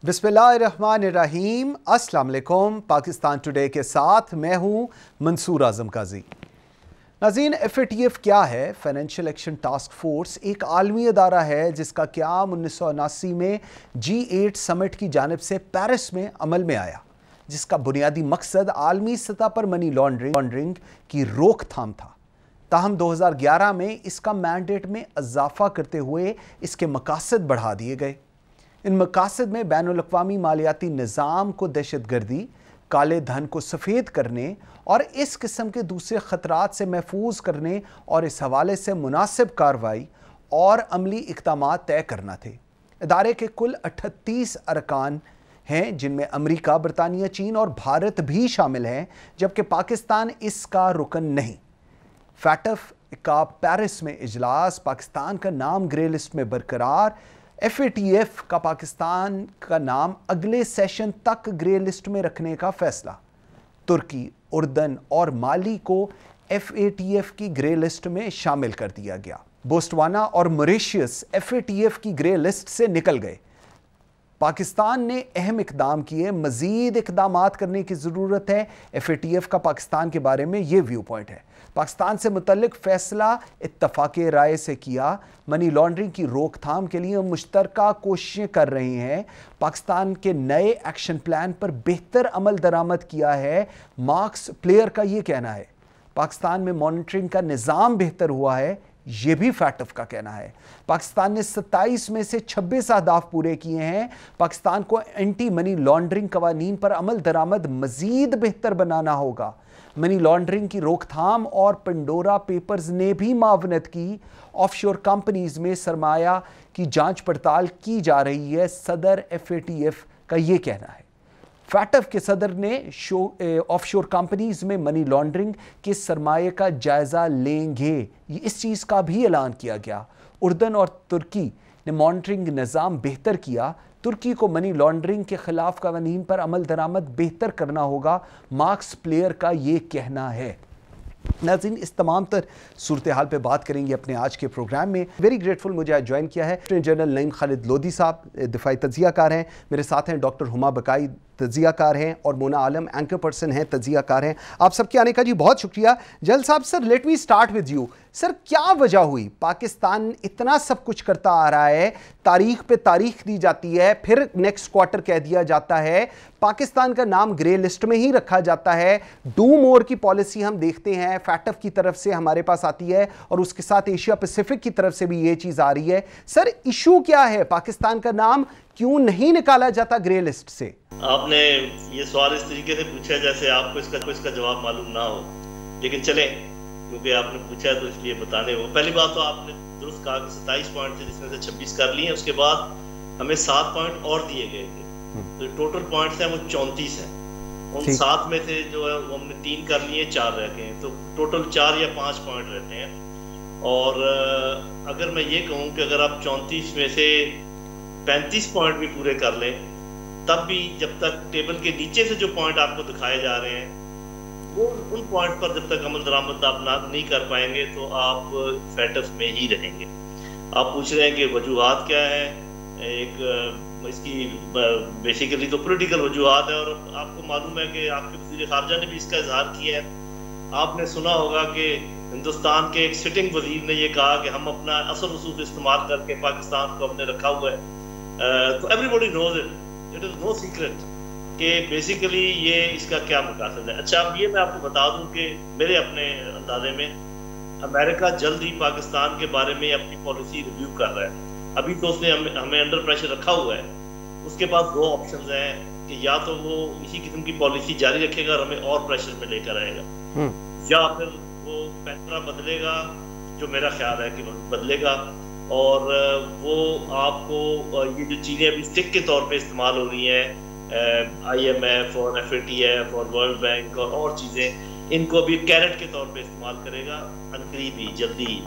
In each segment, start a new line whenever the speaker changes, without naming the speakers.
बिस्मिल्लाहिर्रहमानिर्रहीम, अस्सलाम वालेकुम। पाकिस्तान टुडे के साथ मैं हूं मंसूर आजम काजी। नाज़रीन, FATF क्या है? फाइनेंशियल एक्शन टास्क फोर्स एक आलमी अदारा है जिसका क़याम 1979 में G8 समिट की जानिब से पेरिस में अमल में आया, जिसका बुनियादी मकसद आलमी सतह पर मनी लॉन्ड्रिंग की रोकथाम था। ताहम 2011 में इसका मैंडेट में इजाफा करते हुए इसके मकासद बढ़ा दिए गए। इन मकासद में बैनुल-अक़वामी मालियाती निज़ाम को दहशतगर्दी, काले धन को सफ़ेद करने और इस किस्म के दूसरे ख़तरात से महफूज करने और इस हवाले से मुनासिब कार्रवाई और अमली इक़दामात तय करना थे। इदारे के कुल 38 अरकान हैं, जिनमें अमरीका, बरतानिया, चीन और भारत भी शामिल हैं, जबकि पाकिस्तान इसका रुकन नहीं। FATF का पेरिस में इजलास, पाकिस्तान का नाम ग्रे लिस्ट में बरकरार, FATF का पाकिस्तान का नाम अगले सेशन तक ग्रे लिस्ट में रखने का फैसला। तुर्की, उर्दन और माली को FATF की ग्रे लिस्ट में शामिल कर दिया गया। बोस्टवाना और मॉरिशस FATF की ग्रे लिस्ट से निकल गए। पाकिस्तान ने अहम इकदाम किए, मजीद इकदामात करने की ज़रूरत है। FATF का पाकिस्तान के बारे में ये व्यू पॉइंट है। पाकिस्तान से मुतल्लिक फ़ैसला इत्तफ़ाक़े राय से किया। मनी लॉन्ड्रिंग की रोकथाम के लिए मुश्तरका कोशिशें कर रहे हैं। पाकिस्तान के नए एक्शन प्लान पर बेहतर अमल दरामद किया है। मार्क्स प्लेयर का ये कहना है। पाकिस्तान में मॉनिटरिंग का निज़ाम बेहतर हुआ है, ये भी FATF का कहना है। पाकिस्तान ने 27 में से 26 अहदाफ पूरे किए हैं। पाकिस्तान को एंटी मनी लॉन्ड्रिंग कवानीन पर अमल दरामद मजीद बेहतर बनाना होगा। मनी लॉन्ड्रिंग की रोकथाम और पंडोरा पेपर्स ने भी मावनत की। ऑफशोर कंपनीज में सरमाया की जांच पड़ताल की जा रही है। सदर FATF का ये कहना है। FATF के सदर ने ऑफशोर कंपनीज में मनी लॉन्ड्रिंग के सरमाए का जायजा लेंगे, इस चीज़ का भी ऐलान किया गया। उर्दन और तुर्की ने मॉनिटरिंग निज़ाम बेहतर किया। तुर्की को मनी लॉन्ड्रिंग के खिलाफ कवानीन पर अमल दरामद बेहतर करना होगा, मार्क्स प्लेयर का ये कहना है। नाज़रीन, इस तमाम तर सूरत हाल पर बात करेंगे अपने आज के प्रोग्राम में। वेरी ग्रेटफुल मुझे आज ज्वाइन किया है जनरल नईम खालिद लोधी साहब, दिफाई तज्ज़ियाकार हैं। मेरे साथ हैं डॉक्टर हुमा बकाई, तज्ज़ियाकार हैं, और मोना आलम एंकर पर्सन हैं, तज्ज़ियाकार हैं। आप सबके आने का जी बहुत शुक्रिया। जनरल साहब, sir let me start with you. Sir, क्या वजह हुई? पाकिस्तान इतना सब कुछ करता आ रहा है, तारीख पे तारीख दी जाती है, फिर नेक्स्ट क्वार्टर कह दिया जाता है, पाकिस्तान का नाम ग्रे लिस्ट में ही रखा जाता है। डू मोर की पॉलिसी हम देखते हैं FATF की तरफ से हमारे पास आती है, और उसके साथ एशिया पैसिफिक की तरफ से भी ये चीज आ रही है। सर, इशू क्या है? पाकिस्तान का नाम क्यों नहीं निकाला जाता ग्रे लिस्ट से?
आपने ये सवाल इस तरीके से पूछा जैसे आपको इसका जवाब मालूम ना हो, लेकिन चलें, क्योंकि आपने पूछा तो इसलिए बताने हो। पहली बात तो आपने दुरुस्त कहा कि 27 पॉइंट थे, जिसमें से 26 कर लिए। उसके बाद हमें 7 पॉइंट और दिए गए थे, तो टोटल पॉइंट्स हैं वो 34 हैं। उन 7 में से जो है वो हमने 3 कर लिए, 4 रह गए, तो टोटल 4 या 5 पॉइंट रहते हैं। और अगर मैं ये कहूँ कि अगर आप 34 में से 35 पॉइंट भी पूरे कर लें, तब भी जब तक टेबल के नीचे से जो पॉइंट आपको दिखाए जा रहे हैं, वो उन पॉइंट पर जब तक अमल दरामद आप नहीं कर पाएंगे तो आप FATF में ही रहेंगे। आप पूछ रहे हैं कि वजूहात क्या है? इसकी बेसिकली तो पॉलिटिकल वजूहात है, और आपको मालूम है कि आपके वज़ीर ख़ारजा ने भी इसका इजहार किया है। आपने सुना होगा कि हिंदुस्तान के एक सिटिंग वजीर ने यह कहा कि हम अपना असर रसूख इस्तेमाल करके पाकिस्तान को हमने रखा हुआ है। तो everybody knows it is no secret कि बेसिकली ये इसका क्या मकसद है। अच्छा, अब ये मैं आपको बता दूं कि मेरे अपने अंदाजे में अमेरिका जल्द ही पाकिस्तान के बारे में अपनी पॉलिसी रिव्यू कर रहा है। अभी तो उसने हमें अंडर प्रेशर रखा हुआ है। उसके पास 2 ऑप्शंस हैं कि या तो वो इसी किस्म की पॉलिसी जारी रखेगा और हमें और प्रेशर में लेकर आएगा, या फिर वो पैटर्न बदलेगा, जो मेरा ख्याल है कि बदलेगा, और वो आपको ये जो चीज़ें अभी स्टिक के तौर पे इस्तेमाल हो रही हैं, IMF और FATF और वर्ल्ड बैंक और चीज़ें, इनको अभी कैरेट के तौर पे इस्तेमाल करेगा अनकरीब ही, जल्दी ही।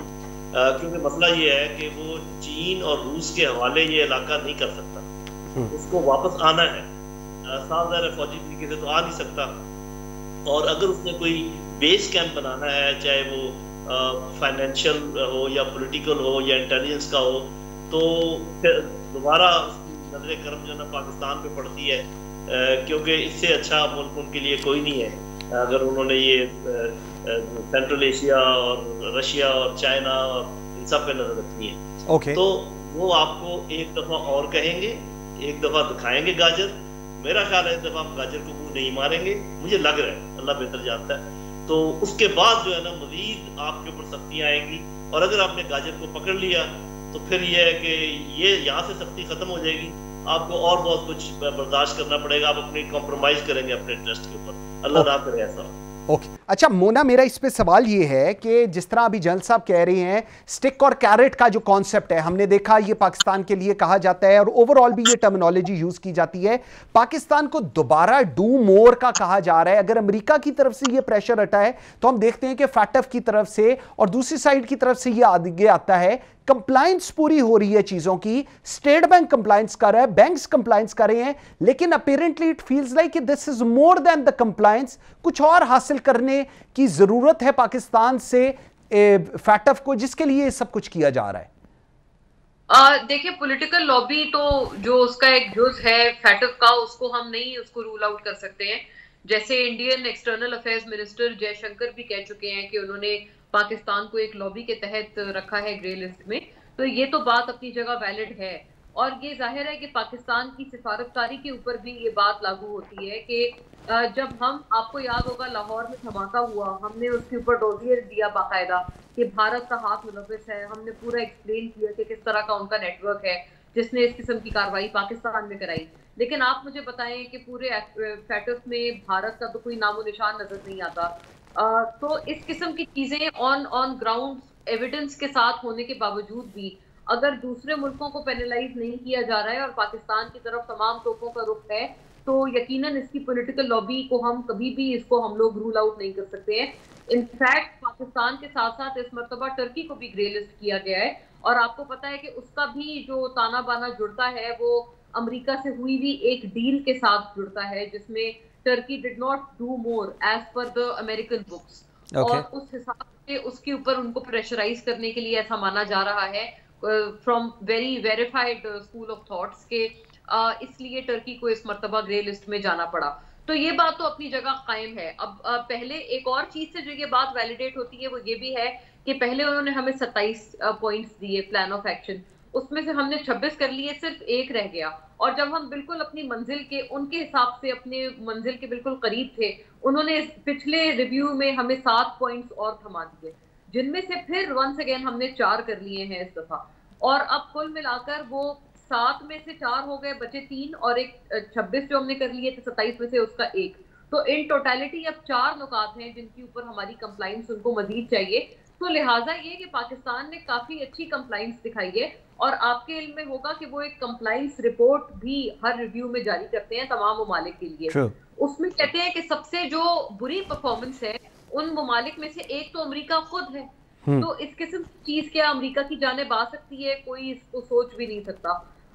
क्योंकि मसला ये है कि वो चीन और रूस के हवाले ये इलाका नहीं कर सकता, उसको वापस आना है। साथ फौजी तरीके से तो आ नहीं सकता, और अगर उसने कोई बेस कैंप बनाना है, चाहे वो फाइनेंशियल हो या पॉलिटिकल हो या इंटेलिजेंस का हो, तो दोबारा नजर करम जो है ना पाकिस्तान पे पड़ती है, क्योंकि इससे अच्छा मुल्क उनके लिए कोई नहीं है। अगर उन्होंने ये सेंट्रल एशिया और रशिया और चाइना और इन सब पे नजर रखनी है, तो वो आपको एक दफा और कहेंगे, एक दफा दिखाएंगे गाजर। मेरा ख्याल है इस दफा हम गाजर को मुंह नहीं मारेंगे, मुझे लग रहा है, अल्लाह बेहतर जानता है। तो उसके बाद जो है ना मजीद आपके ऊपर सख्तियां आएंगी, और अगर आपने गाजर को पकड़ लिया तो फिर ये है कि ये यहाँ से सख्ती खत्म हो जाएगी, आपको और बहुत कुछ बर्दाश्त करना पड़ेगा, आप अपनी कॉम्प्रोमाइज करेंगे अपने इंटरेस्ट के ऊपर। अल्लाह ना करे ऐसा।
ओके अच्छा मोना, मेरा इस पे सवाल ये है कि जिस तरह अभी जनरल साहब कह रहे हैं, स्टिक और कैरेट का जो कॉन्सेप्ट है, हमने देखा ये पाकिस्तान के लिए कहा जाता है और ओवरऑल भी ये टर्मिनोलॉजी यूज की जाती है। पाकिस्तान को दोबारा डू मोर का कहा जा रहा है। अगर अमेरिका की तरफ से ये प्रेशर हटा है तो हम देखते हैं कि फैटफ की तरफ से और दूसरी साइड की तरफ से ये आगे आता है। कंप्लायंस पूरी हो रही है चीजों की, स्टेट बैंक कंप्लायंस कर रहा है, बैंक्स कंप्लायंस कर रहे हैं, लेकिन apparently it feels like this is more than the compliance. कुछ और हासिल करने की जरूरत है पाकिस्तान से फैटफ को, जिसके लिए सब कुछ किया जा रहा है।
देखिए पॉलिटिकल लॉबी तो जो उसका एक जुज है फैटफ का, उसको हम नहीं उसको रूल आउट कर सकते हैं। जैसे Indian external affairs minister Jaishankar भी कह चुके हैं कि उन्होंने पाकिस्तान को एक लॉबी के तहत रखा है ग्रे लिस्ट में, तो ये तो बात अपनी जगह वैलिड है। और ये जाहिर है कि पाकिस्तान की सिफारतकारी के ऊपर भी ये बात लागू होती है कि जब हम, आपको याद होगा लाहौर में धमाका हुआ, हमने उसके ऊपर डोजियर दिया बाकायदा कि भारत का हाथ मुलविस है, हमने पूरा एक्सप्लेन किया कि किस तरह का उनका नेटवर्क है जिसने इस किस्म की कार्रवाई पाकिस्तान में कराई। लेकिन आप मुझे बताएं कि पूरे फैटफ में भारत का तो कोई नामो निशान नजर नहीं आता। तो इस किस्म की चीजें ऑन ग्राउंड एविडेंस के साथ होने के बावजूद भी अगर दूसरे मुल्कों को पेनलाइज नहीं किया जा रहा है और पाकिस्तान की तरफ तमाम तोपों का रुख है, तो यकीनन इसकी पॉलिटिकल लॉबी को हम कभी भी इसको हम लोग रूल आउट नहीं कर सकते हैं। इनफैक्ट पाकिस्तान के साथ साथ इस मरतबा टर्की को भी ग्रे लिस्ट किया गया है, और आपको पता है कि उसका भी जो ताना बाना जुड़ता है वो अमेरिका से हुई हुई एक डील के साथ जुड़ता है, जिसमें Turkey did not do more as per the American books. और उस हिसाब से उसके ऊपर उनको प्रेशराइज करने के लिए ऐसा माना जा रहा है from very verified school of thoughts के, इसलिए टर्की को इस मर्तबा ग्रे लिस्ट में जाना पड़ा। तो ये बात तो अपनी जगह कायम है। अब पहले एक और चीज से जो ये बात वैलिडेट होती है वो ये भी है कि पहले उन्होंने हमें 27 पॉइंट्स दिए प्लान ऑफ एक्शन, उसमें से हमने 26 कर लिए, सिर्फ एक रह गया। और जब हम बिल्कुल अपनी मंजिल के, उनके हिसाब से अपने मंजिल के बिल्कुल करीब थे, उन्होंने पिछले रिव्यू में हमें 7 पॉइंट्स और थमा दिए, जिनमें से फिर वंस अगेन हमने 4 कर लिए हैं इस दफा। और अब कुल मिलाकर वो 7 में से 4 हो गए, बचे 3, और एक 26 जो हमने कर लिए थे 27 में से उसका 1। तो इन टोटलिटी अब 4 नुकात हैं जिनके ऊपर हमारी कंप्लाइंस उनको मजीद चाहिए। तो लिहाजा ये कि पाकिस्तान ने काफी अच्छी कंप्लाइंस दिखाई है, और आपके इल्म में होगा कि वो एक कंप्लाइंस रिपोर्ट भी हर रिव्यू में जारी करते हैं तमाम ममालिक के लिए। उसमें कहते हैं कि सबसे जो बुरी परफॉर्मेंस है उन ममालिक में से एक तो अमेरिका खुद है। तो इस किस्म की चीज क्या अमेरिका की जानिब आ सकती है, कोई इसको सोच भी नहीं सकता।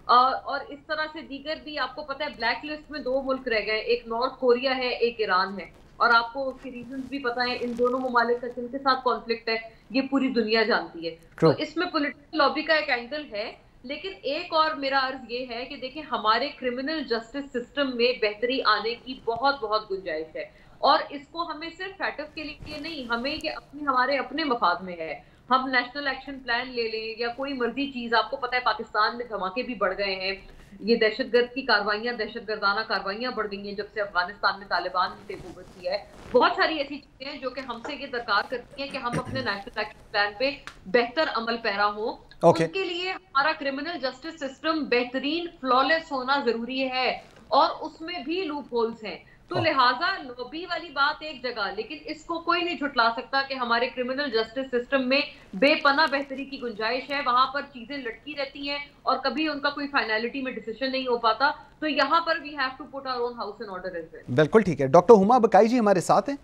और इस तरह से दीगर भी, आपको पता है ब्लैक लिस्ट में 2 मुल्क रह गए, एक नॉर्थ कोरिया है, एक ईरान है, और आपको उसके रीजंस भी पता है। इन दोनों ममालिक का जिनके साथ कॉन्फ्लिक्ट है ये पूरी दुनिया जानती है। तो इसमें पॉलिटिकल लॉबी का एक एंगल है। लेकिन एक और मेरा अर्ज ये है कि देखिए हमारे क्रिमिनल जस्टिस सिस्टम में बेहतरी आने की बहुत बहुत गुंजाइश है, और इसको हमें सिर्फ फैटफ के लिए नहीं, हमें ये हमारे अपने मफाद में है। हम नेशनल एक्शन प्लान ले लें या कोई मर्जी चीज, आपको पता है पाकिस्तान में धमाके भी बढ़ गए हैं, ये दहशतगर्द की कार्रवाइयां, दहशतगर्दाना कार्रवाइयां बढ़ गई हैं जब से अफगानिस्तान में तालिबान ने टेक ओवर किया है। बहुत सारी ऐसी चीजें हैं जो कि हमसे ये दरकार करती हैं कि हम अपने नेशनल एक्शन प्लान पे बेहतर अमल पैरा हो। उसके लिए हमारा क्रिमिनल जस्टिस सिस्टम बेहतरीन फ्लॉलेस होना जरूरी है, और उसमें भी लूप होल्स हैं। तो लिहाजा लॉबी वाली बात एक जगह, लेकिन इसको कोई नहीं झुटला सकता कि हमारे क्रिमिनल जस्टिस सिस्टम में बेपना बेहतरी की गुंजाइश है। वहां पर चीजें लटकी रहती हैं और कभी उनका कोई फाइनलिटी में डिसीजन नहीं हो पाता। तो यहाँ पर we have to put our own house in order as well.
बिल्कुल ठीक है। डॉक्टर हुमा बकाई जी हमारे साथ हैं।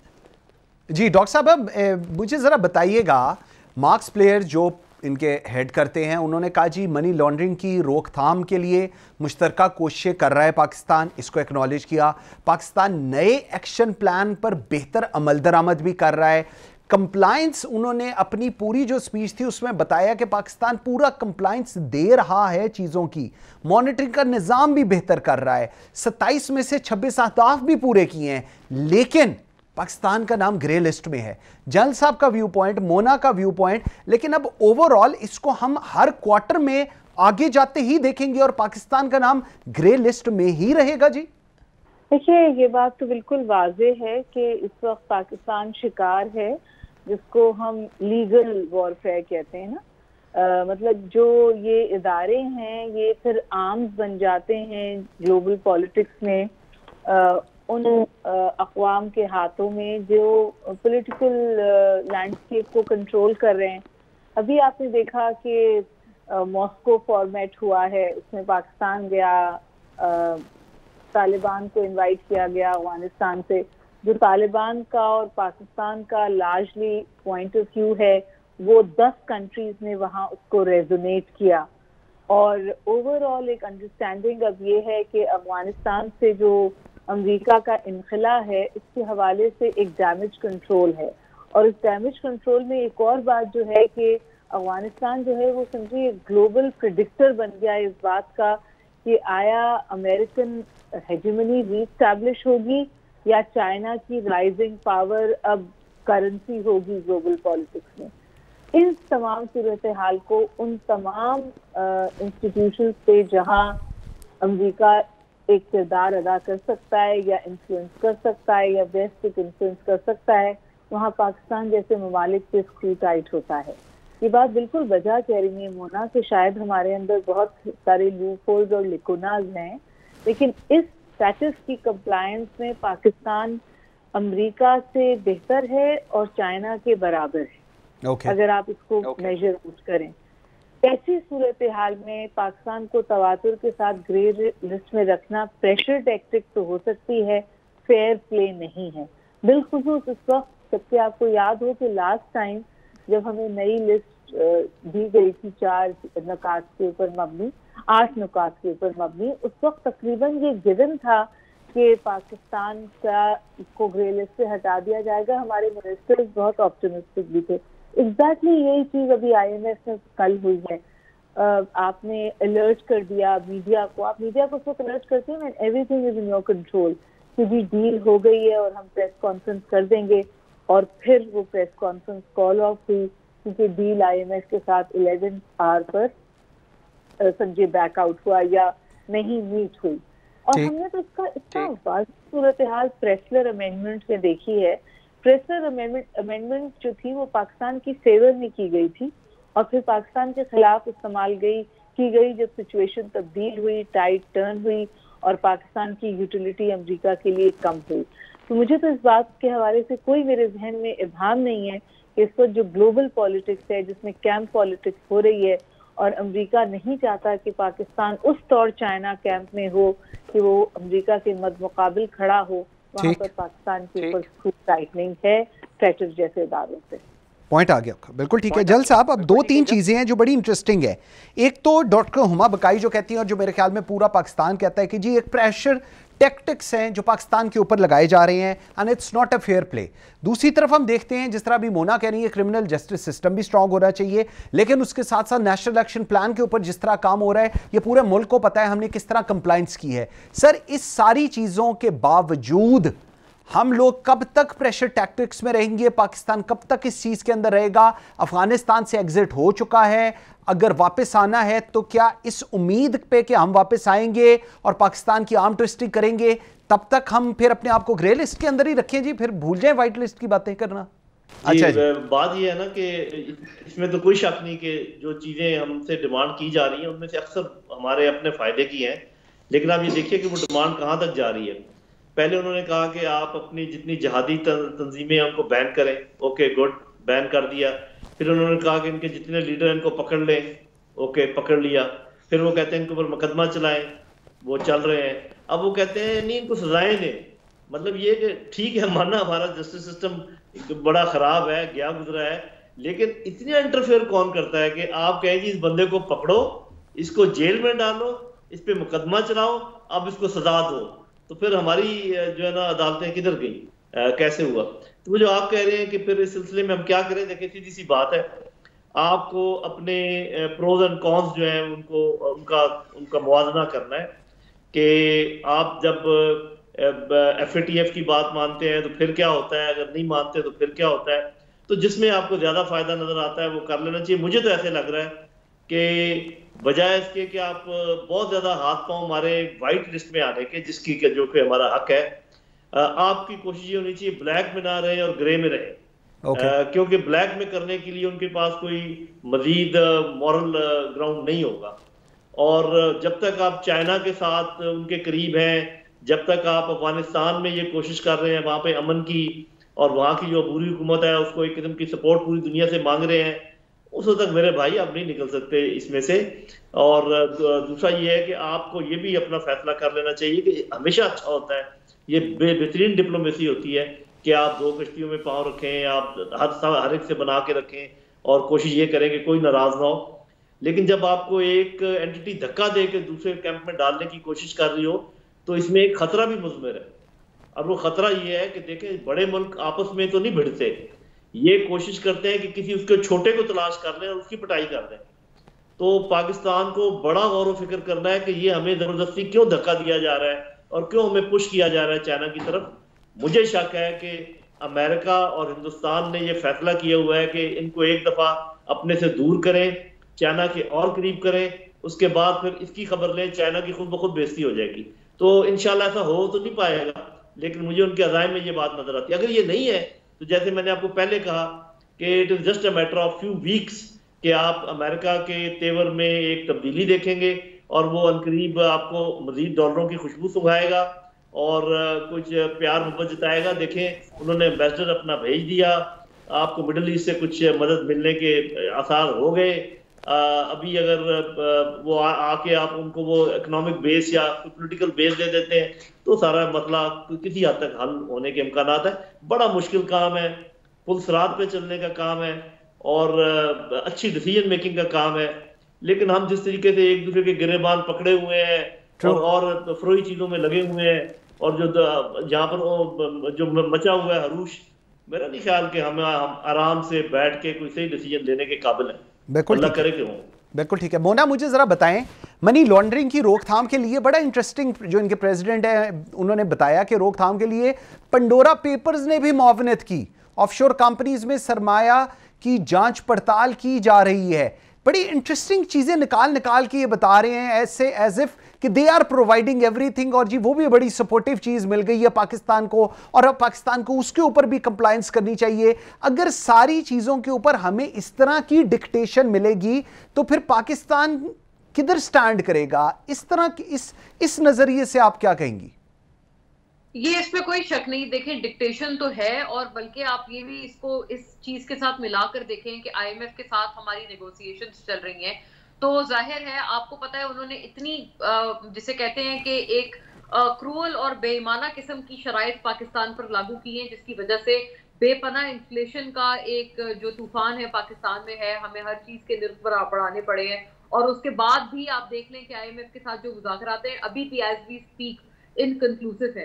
जी डॉक्टर साहब, अब मुझे जरा बताइएगा, मार्क्स प्लेयर जो इनके हेड करते हैं, उन्होंने कहा जी मनी लॉन्ड्रिंग की रोकथाम के लिए मुश्तरका कोशिशें कर रहा है पाकिस्तान, इसको एक्नॉलेज किया। पाकिस्तान नए एक्शन प्लान पर बेहतर अमल दरामद भी कर रहा है। कंप्लायंस उन्होंने अपनी पूरी जो स्पीच थी उसमें बताया कि पाकिस्तान पूरा कंप्लायंस दे रहा है चीज़ों की, मॉनिटरिंग का निज़ाम भी बेहतर कर रहा है, 27 में से 26 अहदाफ भी पूरे किए हैं, लेकिन पाकिस्तान का नाम ग्रे लिस्ट में है। जल साहब का व्यू पॉइंट, मोना का व्यू पॉइंट, लेकिन अब ओवरऑल इसको हम हर क्वार्टर में आगे जाते ही देखेंगे और पाकिस्तान का नाम ग्रे लिस्ट में ही रहेगा। जी
देखिए, ये बात तो बिल्कुल वाज़ेह है कि इस वक्त पाकिस्तान शिकार है जिसको हम लीगल वॉरफेयर कहते हैं ना। मतलब जो ये इदारे हैं ये फिर आर्म्स बन जाते हैं ग्लोबल पॉलिटिक्स में, उन अक़वाम के हाथों में जो पॉलिटिकल लैंडस्केप को कंट्रोल कर रहे हैं। अभी आपने देखा कि मॉस्को फॉर्मेट हुआ है, उसमें पाकिस्तान गया, तालिबान को इनवाइट किया गया अफगानिस्तान से। जो तालिबान का और पाकिस्तान का लार्जली पॉइंट ऑफ व्यू है वो 10 कंट्रीज ने वहाँ उसको रेजोनेट किया, और ओवरऑल एक अंडरस्टैंडिंग अब ये है कि अफगानिस्तान से जो अमेरिका का इनखला है इसके हवाले से एक डैमेज कंट्रोल है। और इस डैमेज कंट्रोल में एक और बात जो है कि अफगानिस्तान जो है वो समझिए ग्लोबल प्रेडिक्टर बन गया इस बात का कि आया अमेरिकन हेजेमनी रीस्टैब्लिश होगी या चाइना की राइजिंग पावर अब करेंसी होगी ग्लोबल पॉलिटिक्स में। इन तमाम सूरत हाल को उन तमाम इंस्टीट्यूशंस पे जहां अमेरिका एक किरदार अदा कर सकता है या इन्फ्लुएंस कर सकता है या वेस्ट एक इन्फ्लुएंस कर सकता है, वहाँ पाकिस्तान जैसे ममालिक पे स्क्रू टाइट होता है। ये बात बिल्कुल वजह कह रही है मोना कि शायद हमारे अंदर बहुत सारे लूप होल्स और लिकोनाज हैं, लेकिन इस स्टेटस की कंप्लायंस में पाकिस्तान अमेरिका से बेहतर है और चाइना के बराबर है। अगर आप इसको मेजर करें, ऐसी सूरत हाल में पाकिस्तान को तवातुर के साथ ग्रे लिस्ट में रखना प्रेशर टैक्टिक तो हो सकती है, फेयर प्ले नहीं है। बिलखुसूस इस वक्त, जबकि आपको याद हो कि लास्ट टाइम जब हमें नई लिस्ट दी गई थी 4 नुकात के ऊपर मबनी, 8 नुकात के ऊपर मबनी, उस वक्त तकरीबन ये गिवन था कि पाकिस्तान को ग्रे लिस्ट से हटा दिया जाएगा। हमारे मिनिस्टर्स बहुत ऑप्टिमिस्टिक भी थे। एग्जैक्टली यही चीज अभी IMF में कल हुई है। आपने अलर्ट कर दिया मीडिया को, आप मीडिया को सब अलर्ट करते हैं everything is in your control कि जी डील हो गई है और हम प्रेस कॉन्फ्रेंस कर देंगे, और फिर वो प्रेस कॉन्फ्रेंस कॉल ऑफ हुई क्योंकि डील IMF के साथ 11 आवर पर समझे बैकआउट हुआ या नहीं मीट हुई। और हमने तो इसका सूरत हाल प्रेसलर अमेंडमेंट में देखी है। प्रेसलर अमेंडमेंट जो थी वो पाकिस्तान की फेवर में की गई थी और फिर पाकिस्तान के खिलाफ इस्तेमाल की गई जब सिचुएशन तब्दील हुई, टाइट टर्न हुई और पाकिस्तान की यूटिलिटी अमेरिका के लिए कम हुई। तो मुझे तो इस बात के हवाले से कोई मेरे जहन में इब्हाम नहीं है कि इस वक्त जो ग्लोबल पॉलिटिक्स है जिसमें कैंप पॉलिटिक्स हो रही है और अमेरिका नहीं चाहता कि पाकिस्तान उस तौर चाइना कैंप में हो कि वो अमेरिका के मद्मुकाबिल खड़ा हो, वहाँ पर पाकिस्तान के ऊपर स्क्रू टाइटनिंग है फैक्टर जैसे इदारों से।
पॉइंट आ गया आपका, बिल्कुल ठीक है। जल साहब, अब 2-3 चीजें हैं जो बड़ी इंटरेस्टिंग है। एक तो डॉक्टर हुमा बकाई जो कहती हैं और जो मेरे ख्याल में पूरा पाकिस्तान कहता है कि जी एक प्रेशर टैक्टिक्स हैं जो पाकिस्तान के ऊपर लगाए जा रहे हैं and it's not a fair play. दूसरी तरफ हम देखते हैं जिस तरह अभी मोना कह रही है क्रिमिनल जस्टिस सिस्टम भी स्ट्रांग होना चाहिए, लेकिन उसके साथ साथ नेशनल एक्शन प्लान के ऊपर जिस तरह काम हो रहा है ये पूरे मुल्क को पता है हमने किस तरह कंप्लायंस की है। सर, इस सारी चीजों के बावजूद हम लोग कब तक प्रेशर टैक्टिक्स में रहेंगे? पाकिस्तान कब तक इस चीज के अंदर रहेगा? अफगानिस्तान से एग्जिट हो चुका है, अगर वापस आना है तो क्या इस उम्मीद पे कि हम वापस आएंगे और पाकिस्तान की आर्म ट्विस्टिंग करेंगे तब तक हम फिर अपने आप को ग्रे लिस्ट के अंदर ही रखें जी, फिर भूल जाएं व्हाइट लिस्ट की बातें करना?
अच्छा जी, बात ये है ना कि इसमें तो कोई शक नहीं कि जो चीजें हमसे डिमांड की जा रही हैं उनमें से अक्सर हमारे अपने फायदे की हैं, लेकिन आप ये देखिए कि वो डिमांड कहाँ तक जा रही है। पहले उन्होंने कहा कि आप अपनी जितनी जिहादी तंजीमें उनको बैन करें, ओके गुड, बैन कर दिया। फिर उन्होंने कहा कि इनके जितने लीडर इनको पकड़ लें, ओके पकड़ लिया। फिर वो कहते हैं इनके ऊपर मुकदमा चलाएं, वो चल रहे हैं। अब वो कहते हैं नहीं इनको सजाएं दें। मतलब ये कि ठीक है, मानना हमारा जस्टिस सिस्टम बड़ा खराब है, गया गुजरा है, लेकिन इतनी इंटरफेयर कौन करता है कि आप कहें जी इस बंदे को पकड़ो, इसको जेल में डालो, इस पे मुकदमा चलाओ, अब इसको सजा दो। तो फिर हमारी जो है ना अदालतें किधर गई? कैसे हुआ। तो वो जो आप कह रहे हैं कि फिर इस सिलसिले में हम क्या करें, देखिए सीधी सी बात है, आपको अपने प्रोज एंड कॉन्स जो है उनको उनका मुआवजा करना है कि आप जब FATF की बात मानते हैं तो फिर क्या होता है, अगर नहीं मानते तो फिर क्या होता है। तो जिसमें आपको ज्यादा फायदा नजर आता है वो कर लेना चाहिए। मुझे तो ऐसे लग रहा है कि बजाय इसके कि आप बहुत ज्यादा हाथ पांव मारे व्हाइट लिस्ट में आने के, जिसकी जो कि हमारा हक है, आपकी कोशिश ये होनी चाहिए ब्लैक में ना रहे और ग्रे में रहे। क्योंकि ब्लैक में करने के लिए उनके पास कोई मजीद मॉरल ग्राउंड नहीं होगा। और जब तक आप चाइना के साथ उनके करीब हैं, जब तक आप अफगानिस्तान में ये कोशिश कर रहे हैं वहां पे अमन की, और वहां की जो अबूरी हुकूमत है उसको एक किस्म की सपोर्ट पूरी दुनिया से मांग रहे हैं, उस वक्त तक मेरे भाई आप नहीं निकल सकते इसमें से। और दूसरा ये है कि आपको ये भी अपना फैसला कर लेना चाहिए कि हमेशा अच्छा होता है, ये बेहतरीन डिप्लोमेसी होती है कि आप दो कश्तियों में पांव रखें, आप हर एक से बना के रखें और कोशिश ये करें कि कोई नाराज ना हो। लेकिन जब आपको एक एंटिटी धक्का दे के दूसरे कैंप में डालने की कोशिश कर रही हो तो इसमें एक खतरा भी मुज़मिर है। और वो खतरा ये है कि देखें, बड़े मुल्क आपस में तो नहीं भिड़ते, ये कोशिश करते हैं कि किसी उसके छोटे को तलाश कर लें और उसकी पिटाई कर दें। तो पाकिस्तान को बड़ा गौर व फिक्र करना है कि ये हमें जबरदस्ती क्यों धक्का दिया जा रहा है और क्यों हमें पुश किया जा रहा है चाइना की तरफ। मुझे शक है कि अमेरिका और हिंदुस्तान ने ये फैसला किया हुआ है कि इनको एक दफा अपने से दूर करें, चाइना के और करीब करें, उसके बाद फिर इसकी खबर लें, चाइना की खुद ब खुद बेइज्जती हो जाएगी। तो इंशाल्लाह ऐसा हो तो नहीं पाएगा, लेकिन मुझे उनके अज़ाइम में ये बात नजर आती है। अगर ये नहीं है तो जैसे मैंने आपको पहले कहा कि it is just a matter of few weeks कि आप अमेरिका के तेवर में एक तब्दीली देखेंगे और वो अनकरीब आपको मजीद डॉलरों की खुशबू सुंघाएगा और कुछ प्यार मोहब्बत जताएगा। देखें, उन्होंने एम्बेसडर अपना भेज दिया, आपको मिडल ईस्ट से कुछ मदद मिलने के आसार हो गए। अभी अगर वो आके आप उनको वो इकोनॉमिक बेस या पॉलिटिकल बेस दे देते हैं तो सारा मसला किसी हद तक हल होने के इम्कानात है। बड़ा मुश्किल काम है, पुल सिरात पे चलने का काम है और अच्छी डिसीजन मेकिंग का काम है, लेकिन हम जिस तरीके से एक दूसरे के गिरेबान पकड़े हुए हैं और फ्रोई चीजों में लगे हुए हैं और जो जहाँ पर जो मचा हुआ है हरूश, मेरा नहीं ख्याल कि हम आराम से बैठ के कोई सही डिसीजन लेने के काबिल हैं।
बिल्कुल बिल्कुल ठीक है। मोना, मुझे जरा बताएं, मनी लॉन्ड्रिंग की रोकथाम के लिए बड़ा इंटरेस्टिंग जो इनके प्रेसिडेंट है उन्होंने बताया कि रोकथाम के लिए पंडोरा पेपर्स ने भी मुआवनत की, ऑफशोर कंपनीज में सरमाया की जांच पड़ताल की जा रही है। बड़ी इंटरेस्टिंग चीजें निकाल के ये बता रहे हैं, ऐसे एज इफ कि दे आर प्रोवाइडिंग एवरीथिंग। और जी वो भी बड़ी सपोर्टिव चीज मिल गई है पाकिस्तान को, और अब पाकिस्तान को उसके ऊपर भी कंप्लायंस करनी चाहिए। अगर सारी चीजों के ऊपर हमें इस तरह की डिक्टेशन मिलेगी तो फिर पाकिस्तान किधर स्टैंड करेगा? इस तरह की इस नजरिए से आप क्या कहेंगी?
ये इसमें कोई शक नहीं। देखें, डिक्टेशन तो है, और बल्कि आप ये भी इसको इस चीज के साथ मिलाकर देखें कि IMF के साथ हमारी नेगोशिएशंस चल रही हैं, तो जाहिर है आपको पता है उन्होंने इतनी जिसे कहते हैं कि एक क्रूअल और बेईमाना किस्म की शराइत पाकिस्तान पर लागू की हैं, जिसकी वजह से बेपनाह इन्फ्लेशन का एक जो तूफान है पाकिस्तान में है, हमें हर चीज के निर्ख बढ़ाने पड़े हैं। और उसके बाद भी आप देख लें कि IMF के साथ जो मुज़ाकरात हैं अभी भी एज वी स्पीक इनकंक्लूसिव है।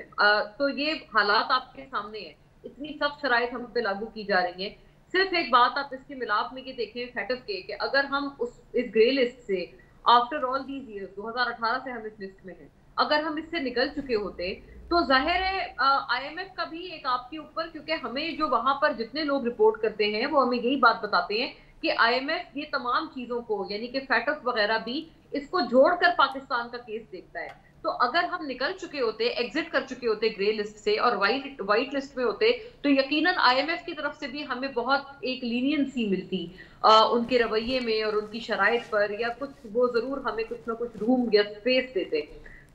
तो ये हालात आपके सामने है, इतनी सख्त शराइत हम पे लागू की जा रही है। सिर्फ एक बात आप इसके मिलाप में ये देखें फैटफ के कि अगर हम इस ग्रे लिस्ट से आफ्टर ऑल दीज ईयर्स 2018 से हम इस लिस्ट में हैं, अगर हम इससे निकल चुके होते तो जाहिर है IMF का भी एक आपके ऊपर, क्योंकि हमें जो वहां पर जितने लोग रिपोर्ट करते हैं वो हमें यही बात बताते हैं कि IMF ये तमाम चीजों को, यानी कि फैटफ वगैरह भी इसको जोड़कर पाकिस्तान का केस देखता है। तो अगर हम निकल चुके होते, एग्जिट कर चुके होते ग्रे लिस्ट से और वाइट लिस्ट में होते, तो यकीनन IMF की तरफ से भी हमें बहुत एक लीनियंसी मिलती उनके रवैये में और उनकी शराइत पर, या कुछ वो जरूर हमें कुछ ना कुछ रूम या स्पेस देते।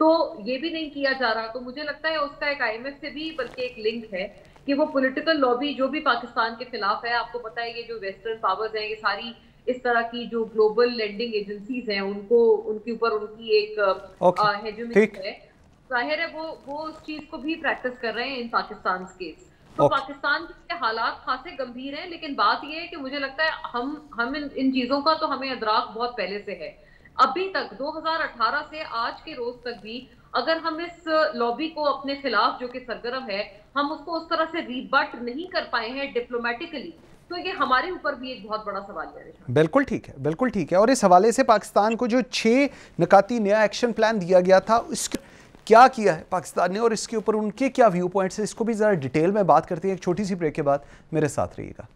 तो ये भी नहीं किया जा रहा। तो मुझे लगता है उसका एक IMF से भी बल्कि एक लिंक है कि वो पॉलिटिकल लॉबी जो भी पाकिस्तान के खिलाफ है, आपको पता है ये जो वेस्टर्न पावर्स हैं, ये सारी इस तरह की जो ग्लोबल लेंडिंग एजेंसीज हैं, उनको उनके ऊपर उनकी एक हेजेमनी है, जाहिर है वो उस चीज को भी प्रैक्टिस कर रहे हैं इन पाकिस्तान केस। तो पाकिस्तान के हालात खासे गंभीर हैं, लेकिन बात ये है कि मुझे लगता है हम इन चीजों का तो हमें अदराक बहुत पहले से है। अभी तक 2018 से आज के रोज तक भी अगर हम इस लॉबी को अपने खिलाफ जो कि सरगर्म है, हम उसको उस तरह से रिबट नहीं कर पाए हैं डिप्लोमेटिकली, तो ये हमारे ऊपर भी एक बहुत बड़ा सवाल है।
बिल्कुल ठीक है, बिल्कुल ठीक है। और इस हवाले से पाकिस्तान को जो 6 निकाती नया एक्शन प्लान दिया गया था, इसके क्या किया है पाकिस्तान ने और इसके ऊपर उनके क्या व्यू पॉइंट्स हैं, इसको भी ज़रा डिटेल में बात करते हैं। एक छोटी सी ब्रेक के बाद मेरे साथ रहिएगा।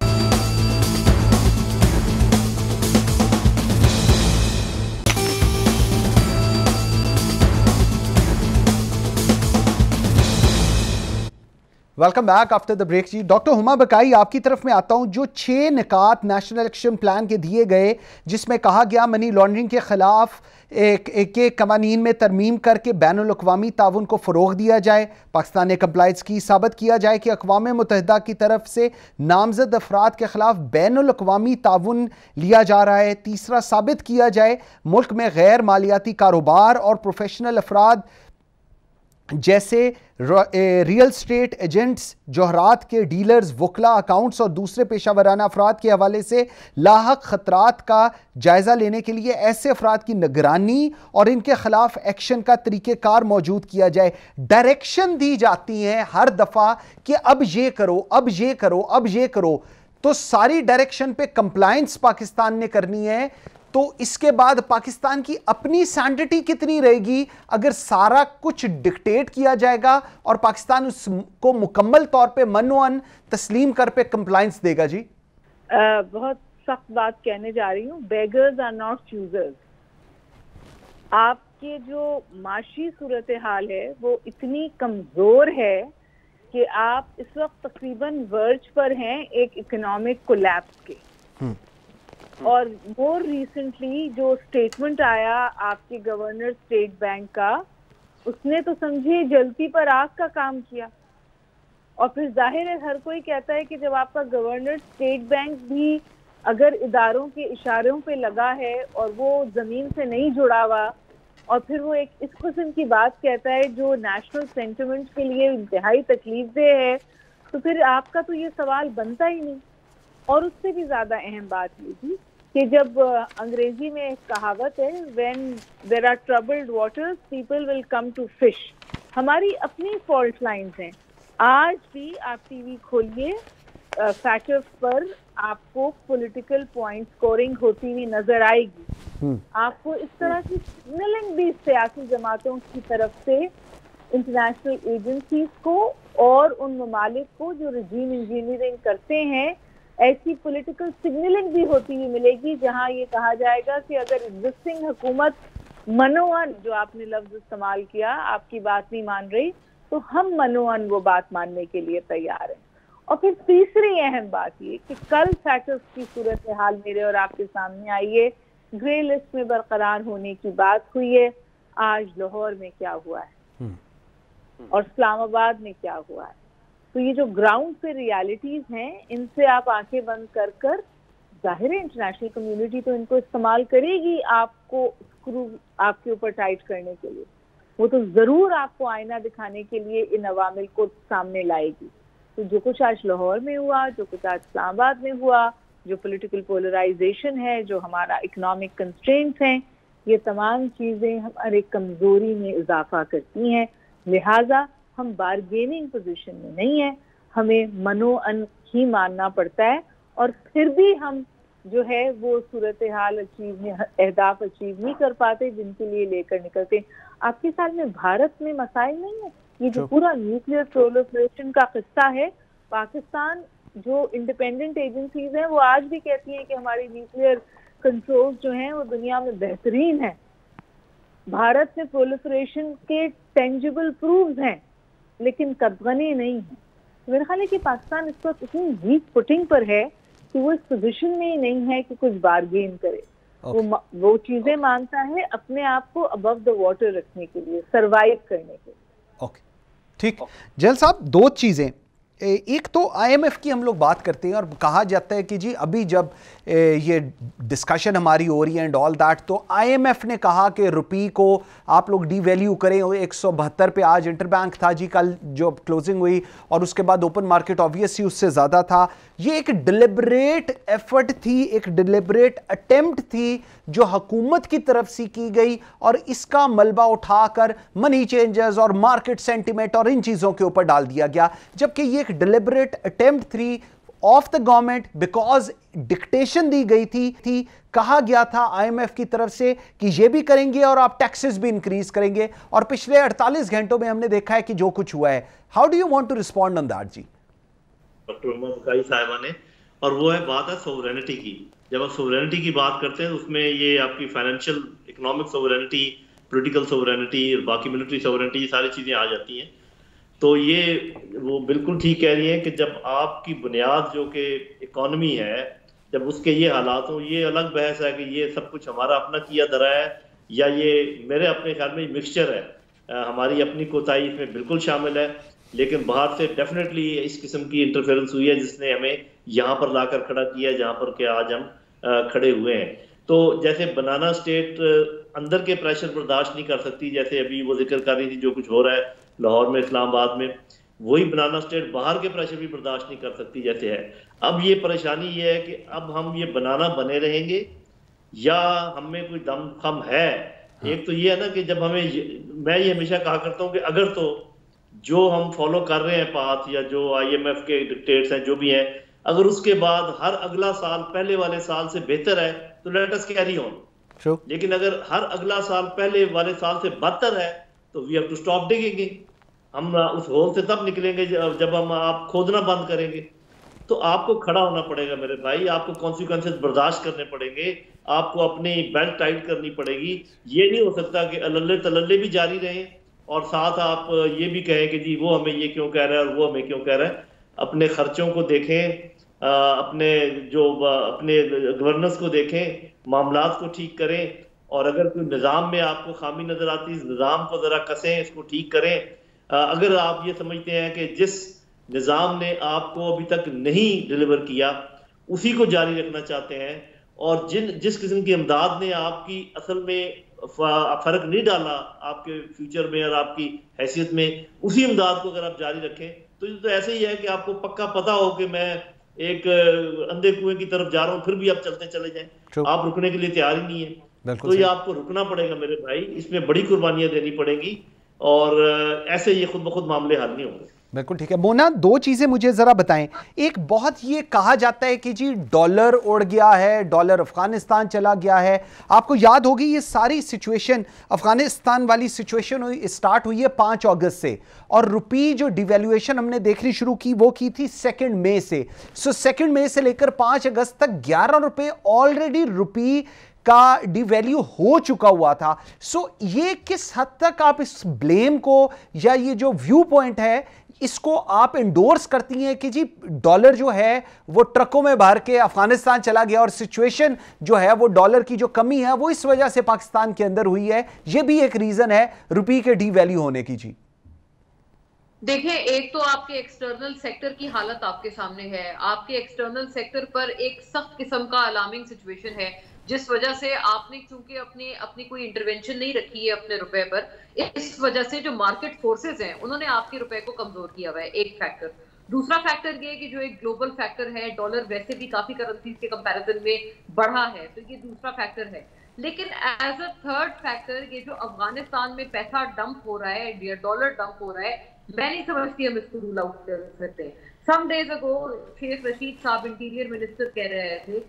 Welcome back after the break जी। डॉक्टर हुमा बकाई, आपकी तरफ में आता हूं। जो 6 निकात नेशनल एक्शन प्लान के दिए गए, जिसमें कहा गया मनी लॉन्ड्रिंग के खिलाफ एक कवानीन में तरमीम करके बैनुल अक़वामी ताउन को फ़रोग़ दिया जाए, पाकिस्तान ने कंप्लाइंस की, साबित किया जाए कि अक़वाम मुत्तहिदा की तरफ से नामज़द अफराद के खिलाफ बैनुल अक़वामी ताउन लिया जा रहा है। तीसरा, साबित किया जाए मुल्क में गैर मालियाती कारोबार और प्रोफेशनल अफराद जैसे रियल स्टेट एजेंट्स, जौहरात के डीलर्स, वकला, अकाउंट्स और दूसरे पेशावराना अफराद के हवाले से लाहक ख़तरात का जायज़ा लेने के लिए ऐसे अफराद की निगरानी और इनके खिलाफ एक्शन का तरीक़ेकार मौजूद किया जाए। डायरेक्शन दी जाती हैं हर दफ़ा कि अब ये करो, अब ये करो, अब ये करो, तो सारी डायरेक्शन पे कंप्लायंस पाकिस्तान ने करनी है। तो इसके बाद पाकिस्तान की अपनी सैनिटी कितनी रहेगी अगर सारा कुछ डिक्टेट किया जाएगा और पाकिस्तान उसको मुकम्मल तौर पे मनोअन तस्लीम कर पे कंप्लायंस देगा? जी
बहुत सख्त बात कहने जा रही हूँ। Beggars are not choosers. आपके जो माशी सूरत हाल है वो इतनी कमजोर है कि आप इस वक्त तकरीबन वर्ज पर हैं एक इकोनॉमिक कोलैप्स के। और मोर रिसेंटली जो स्टेटमेंट आया आपके गवर्नर स्टेट बैंक का, उसने तो समझिए जलती पर आग का काम किया। और फिर जाहिर है हर कोई कहता है कि जब आपका गवर्नर स्टेट बैंक भी अगर इदारों के इशारों पे लगा है और वो जमीन से नहीं जुड़ा हुआ, और फिर वो एक इस किस्म की बात कहता है जो नेशनल सेंटिमेंट के लिए इंतहाई तकलीफदेह है, तो फिर आपका तो ये सवाल बनता ही नहीं। और उससे भी ज्यादा अहम बात ये थी कि जब अंग्रेजी में एक कहावत है, when there are troubled waters people will come to fish. हमारी अपनी फॉल्ट लाइंस हैं। आज भी आप टीवी खोलिए, फैक्टर्स पर आपको पॉलिटिकल पॉइंट स्कोरिंग होती हुई नजर आएगी। आपको इस तरह की सिग्नलिंग भी सियासी जमातों की तरफ से इंटरनेशनल एजेंसीज को और उन ममालिक को जो रिजीम इंजीनियरिंग करते हैं, ऐसी पॉलिटिकल सिग्नलिंग भी होती हुई मिलेगी जहां ये कहा जाएगा कि अगर एग्जिस्टिंग हुकूमत मनोअन, जो आपने लफ्ज इस्तेमाल किया, आपकी बात नहीं मान रही, तो हम मनोअन वो बात मानने के लिए तैयार हैं। और फिर तीसरी अहम बात ये कि कल फैक्टर्स की सूरत हाल मेरे और आपके सामने आई है, ग्रे लिस्ट में बरकरार होने की बात हुई है। आज लाहौर में क्या हुआ है और इस्लामाबाद में क्या हुआ है, तो ये जो ग्राउंड पे रियलिटीज हैं, इनसे आप आंखें बंद कर कर, जाहिर है इंटरनेशनल कम्युनिटी तो इनको इस्तेमाल करेगी आपको स्क्रू आपके ऊपर टाइट करने के लिए। वो तो जरूर आपको आईना दिखाने के लिए इन अवामिल को सामने लाएगी। तो जो कुछ आज लाहौर में हुआ, जो कुछ आज इस्लामाबाद में हुआ, जो पॉलिटिकल पोलराइजेशन है, जो हमारा इकोनॉमिक कंस्ट्रेंट्स हैं, ये तमाम चीजें हमारे कमजोरी में इजाफा करती हैं। लिहाजा हम बारगेनिंग पोजीशन में नहीं है, हमें मनोअन ही मानना पड़ता है। और फिर भी हम जो है वो सूरत हाल अहदाफ अचीव नहीं कर पाते जिनके लिए लेकर निकलते। आपके साल में भारत में मसाइल नहीं है। ये जो पूरा न्यूक्लियर प्रोलिफरेशन का किस्सा है, पाकिस्तान जो इंडिपेंडेंट एजेंसीज हैं वो आज भी कहती हैं कि हमारी न्यूक्लियर कंट्रोल जो हैं वो दुनिया में बेहतरीन है। भारत में प्रोलिफरेशन के टेंजिबल प्रूफ्स हैं, लेकिन कदगनी नहीं है। तो मेरा ख्याल है कि पाकिस्तान इस वक्त इतनी वीक फुटिंग पर है कि वो इस पोजीशन में ही नहीं है कि कुछ बारगेन करे। वो चीजें मानता है अपने आप को अबव द वाटर रखने के लिए, सरवाइव करने के लिए।
ओके, ठीक। जैल साहब, 2 चीजें, एक तो आईएमएफ की हम लोग बात करते हैं और कहा जाता है कि जी अभी जब ये डिस्कशन हमारी हो रही है एंड ऑल दैट, तो आईएमएफ ने कहा कि रुपी को आप लोग डीवैल्यू करें। 172 पे आज इंटरबैंक था जी कल जो क्लोजिंग हुई, और उसके बाद ओपन मार्केट ऑब्वियसली उससे ज़्यादा था। ये एक डिलिबरेट एफर्ट थी, एक डिलिबरेट अटेम्प्ट थी जो हुकूमत की तरफ से की गई, और इसका मलबा उठाकर मनी चेंजर्स और मार्केट सेंटिमेंट और इन चीज़ों के ऊपर डाल दिया गया, जबकि ये एक डिलिबरेट अटेम्प्ट थी of the government because dictation दी गई थी। कहा गया था आईएमएफ की तरफ से कि ये भी करेंगे और आप टैक्सेस भी इंक्रीज करेंगे, और पिछले 48 घंटों में हमने देखा है कि जो कुछ हुआ है। How do you want to respond on that जी?
डॉक्टर मोहम्मद साहिबा ने, और वो है बात है सोवरेनिटी की। जब आप सोवरेनिटी की बात करते हैं उसमें ये आपकी financial economic sovereignty, political sovereignty और बाकी मिलिट्री सोवरेनिटी, ये सारी चीज़ें आ जाती हैं। तो ये वो बिल्कुल ठीक कह रही है कि जब आपकी बुनियाद जो कि इकॉनमी है, जब उसके ये हालात हों, ये अलग बहस है कि ये सब कुछ हमारा अपना किया धरा है या ये मेरे अपने ख्याल में मिक्सचर है। हमारी अपनी कोताही इसमें बिल्कुल शामिल है, लेकिन बाहर से डेफिनेटली इस किस्म की इंटरफेरेंस हुई है जिसने हमें यहाँ पर लाकर खड़ा किया जहाँ पर के आज हम खड़े हुए हैं। तो जैसे बनाना स्टेट अंदर के प्रेशर बर्दाश्त नहीं कर सकती, जैसे अभी वो जिक्र कर रही थी जो कुछ हो रहा है लाहौर में, इस्लामाबाद में, वही बनाना स्टेट बाहर के प्रेशर भी बर्दाश्त नहीं कर सकती जैसे है। अब ये परेशानी ये है कि अब हम ये बनाना बने रहेंगे या हमें कोई दम खम है। एक तो ये है ना कि जब हमें मैं ये हमेशा कहा करता हूँ कि अगर तो जो हम फॉलो कर रहे हैं पाथ या जो आईएमएफ के डिक्टेट्स हैं जो भी हैं, अगर उसके बाद हर अगला साल पहले वाले साल से बेहतर है तो लेट अस कैरी ऑन। लेकिन अगर हर अगला साल पहले वाले साल से बदतर है तो we have to stop digging. हम उस होल से तब निकलेंगे जब हम आप खोदना बंद करेंगे। तो आपको खड़ा होना पड़ेगा मेरे भाई, आपको कॉन्सिक्वेंसेस बर्दाश्त करने पड़ेंगे, आपको अपनी बेल्ट टाइट करनी पड़ेगी। ये नहीं हो सकता कि अल्ले तलल्ले भी जारी रहें और साथ आप ये भी कहें कि जी वो हमें ये क्यों कह रहा है और वो हमें क्यों कह रहा है। अपने खर्चों को देखें, अपने गवर्नेंस को देखें, मामलात को ठीक करें, और अगर कोई निज़ाम में आपको खामी नजर आती है इस निज़ाम को जरा कसें, इसको ठीक करें। अगर आप ये समझते हैं कि जिस निज़ाम ने आपको अभी तक नहीं डिलीवर किया उसी को जारी रखना चाहते हैं, और जिस किस्म की इमदाद ने आपकी असल में फर्क नहीं डाला आपके फ्यूचर में और आपकी हैसियत में, उसी इमदाद को अगर आप जारी रखें तो ऐसे ही है कि आपको पक्का पता हो कि मैं एक अंधे कुएं की तरफ जा रहा हूँ, फिर भी आप चलते चले जाएं, आप रुकने के लिए तैयार ही नहीं है। तो ये आपको रुकना पड़ेगा मेरे भाई, इसमें बड़ी कुर्बानियां देनी पड़ेंगी, और ऐसे ये खुद ब खुद मामले हल नहीं होंगे।
बिल्कुल ठीक है। मोना, दो चीजें मुझे जरा बताएं। एक, बहुत ये कहा जाता है कि जी डॉलर उड़ गया है, डॉलर अफगानिस्तान चला गया है। आपको याद होगी ये सारी सिचुएशन, अफगानिस्तान वाली सिचुएशन स्टार्ट हुई है 5 अगस्त से, और रुपी जो डिवैल्यूएशन हमने देखनी शुरू की वो की थी 2 मई से। सो 2 मई से लेकर 5 अगस्त तक 11 रुपए ऑलरेडी रुपी का डिवैल्यू हो चुका हुआ था। सो ये किस हद तक आप इस ब्लेम को या ये जो व्यू पॉइंट है इसको आप इंडोर्स करती हैं कि जी डॉलर जो है वो ट्रकों में भर के अफगानिस्तान चला गया, और सिचुएशन जो है वो डॉलर की जो कमी है वो इस वजह से पाकिस्तान के अंदर हुई है, ये भी एक रीजन है रुपये के डिवैल्यू होने की? जी
देखिए, एक तो आपके एक्सटर्नल सेक्टर की हालत आपके सामने है। आपके एक्सटर्नल सेक्टर पर एक सख्त किस्म का अलार्मिंग सिचुएशन है, जिस वजह से आपने चूंकि अपनी कोई इंटरवेंशन नहीं रखी है अपने रुपए पर, इस वजह से जो मार्केट फोर्सेस हैं उन्होंने आपके रुपए को कमजोर किया हुआ है, एक फैक्टर। दूसरा फैक्टर ये कि जो एक ग्लोबल फैक्टर है, डॉलर वैसे भी काफी करेंसीज के कंपैरिजन में बढ़ा है, तो ये दूसरा फैक्टर है। लेकिन एज अ थर्ड फैक्टर, ये जो अफगानिस्तान में पैसा डंप हो रहा है, डॉलर डंप हो रहा है, मैं नहीं समझती हम इसको रूल आउट कर सकते हैं। Some days ago Sheikh Rashid Sahab interior minister कह रहे थे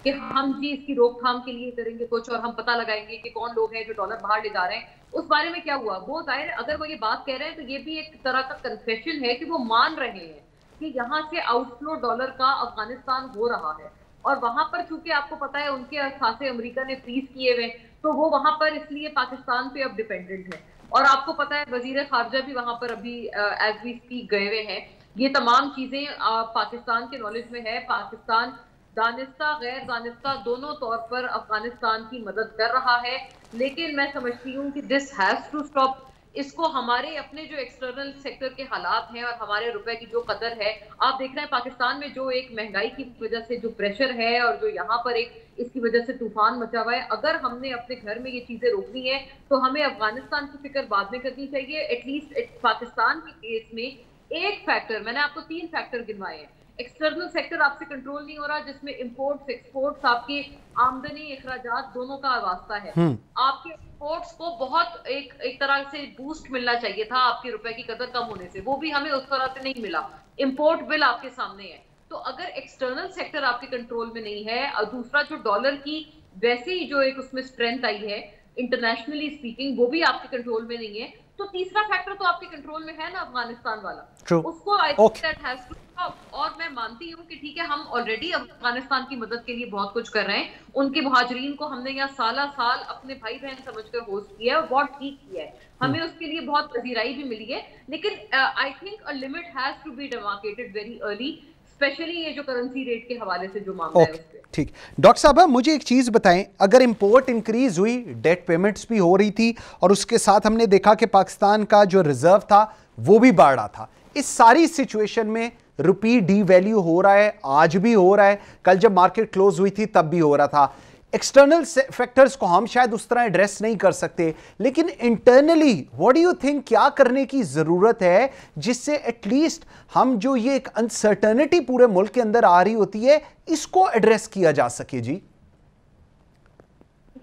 कि हम जी इसकी रोकथाम के लिए करेंगे कुछ, और हम पता लगाएंगे कि कौन लोग हैं जो डॉलर बाहर ले जा रहे हैं। उस बारे में क्या हुआ? वो जाहिर है अगर वो ये बात कह रहे हैं तो ये भी एक तरह का कन्फेशन है कि वो मान रहे हैं कि यहाँ से आउटफ्लो डॉलर का अफगानिस्तान हो रहा है, और वहां पर चूंकि आपको पता है उनके खासे अमेरिका ने फ्रीज किए हुए, तो वो वहां पर इसलिए पाकिस्तान पे अब डिपेंडेंट है। और आपको पता है वजीर खारजा भी वहां पर अभी एज वी स्पीक गए हुए हैं। ये तमाम चीजें पाकिस्तान के नॉलेज में है। पाकिस्तान दानिस्ता गैर दानिस्ता दोनों तौर पर अफगानिस्तान की मदद कर रहा है, लेकिन मैं समझती हूँ कि दिस हैज टू स्टॉप। इसको हमारे अपने जो एक्सटर्नल सेक्टर के हालात हैं और हमारे रुपए की जो कदर है, आप देख रहे हैं पाकिस्तान में जो एक महंगाई की वजह से जो प्रेशर है और जो यहाँ पर एक इसकी वजह से तूफान मचा हुआ है, अगर हमने अपने घर में ये चीजें रोकनी है तो हमें अफगानिस्तान की फिक्र बाद में करनी चाहिए। एटलीस्ट पाकिस्तान के केस में एक फैक्टर, मैंने आपको 3 फैक्टर गिनवाए हैं। एक्सटर्नल सेक्टर आपसे कंट्रोल नहीं हो रहा, जिसमें इंपोर्ट्स एक्सपोर्ट्स, आपकी आमदनी अखराजात दोनों का वास्ता है। आपके एक्सपोर्ट्स को बहुत एक तरह से बूस्ट मिलना चाहिए था आपके रुपए की कदर कम होने से, वो भी हमें उस तरह से नहीं मिला। इंपोर्ट बिल आपके सामने है। तो अगर एक्सटर्नल सेक्टर आपके कंट्रोल में नहीं है और दूसरा जो डॉलर की वैसे ही जो एक उसमें स्ट्रेंथ आई है इंटरनेशनली स्पीकिंग, वो भी आपके कंट्रोल में नहीं है, तो तीसरा फैक्टर तो आपके कंट्रोल में है ना, अफगानिस्तान वाला।
True.
उसको I think that has to stop. और मैं मानती हूँ कि ठीक है, हम ऑलरेडी अफगानिस्तान की मदद के लिए बहुत कुछ कर रहे हैं। उनके मुहाजिरीन को हमने यहाँ साल अपने भाई बहन समझकर होस्ट किया है और बहुत ठीक किया है, हमें उसके लिए बहुत पजीराई भी मिली है। लेकिन I think a limit has to be demarcated very early, specially ये जो करेंसी रेट के हवाले से जो मामला है उसपे।
ठीक। डॉक्टर साहब मुझे एक चीज बताएं, अगर इंपोर्ट इंक्रीज हुई, डेट पेमेंट्स भी हो रही थी और उसके साथ हमने देखा कि पाकिस्तान का जो रिजर्व था वो भी बढ़ रहा था, इस सारी सिचुएशन में रुपी डी वैल्यू हो रहा है, आज भी हो रहा है, कल जब मार्केट क्लोज हुई थी तब भी हो रहा था। एक्सटर्नल फैक्टर्स को हम शायद उस तरह एड्रेस नहीं कर सकते, लेकिन internally what do you think, क्या करने की जरूरत है जिससे एटलीस्ट हम जो ये एक अनसर्टेनिटी पूरे मुल्क के अंदर आ रही होती है इसको एड्रेस किया जा सके? जी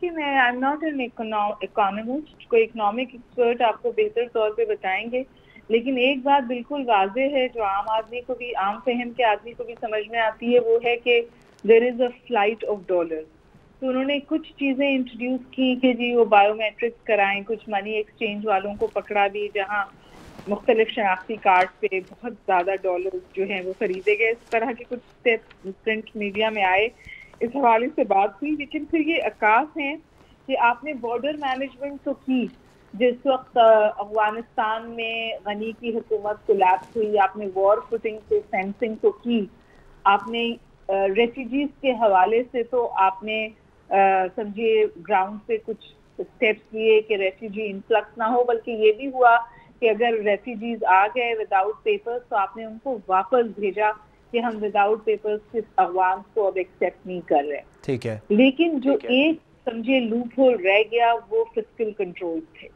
मैं I am not an economist, कोई इकोनॉमिक एक्सपर्ट आपको बेहतर तौर पे बताएंगे, लेकिन एक बात बिल्कुल वाज़ेह है जो आम आदमी को भी, आम फहम के आदमी को भी समझ में आती है, वो है कि there is a flight of dollar. तो उन्होंने कुछ चीज़ें इंट्रोड्यूस की कि जी वो बायोमेट्रिक्स कराएं, कुछ मनी एक्सचेंज वालों को पकड़ा भी, जहाँ मुख्तलिफ शनाख्ती कार्ड पे बहुत ज़्यादा डॉलर जो हैं वो खरीदे गए। इस तरह के कुछ स्टेप प्रिंट मीडिया में आए, इस हवाले से बात हुई। लेकिन फिर ये अकास है कि आपने बॉर्डर मैनेजमेंट तो की, जिस वक्त अफगानिस्तान में गनी की हुकूमत कोलैप्स हुई, आपने वॉर फुटिंग से फेंसिंग तो की, आपने रेफ्यूजीज के हवाले से तो आपने समझिए ग्राउंड पे कुछ स्टेप्स लिए कि रेफ्यूजी इन्फ्लक्स ना हो, बल्कि ये भी हुआ कि अगर रेफ्यूजीज आ गए विदाउट पेपर्स तो आपने उनको वापस भेजा कि हम विदाउट पेपर्स किस अफगान को अब एक्सेप्ट नहीं कर रहे।
ठीक है।
लेकिन जो एक समझिए लूप होल रह गया वो फिस्कल कंट्रोल थे।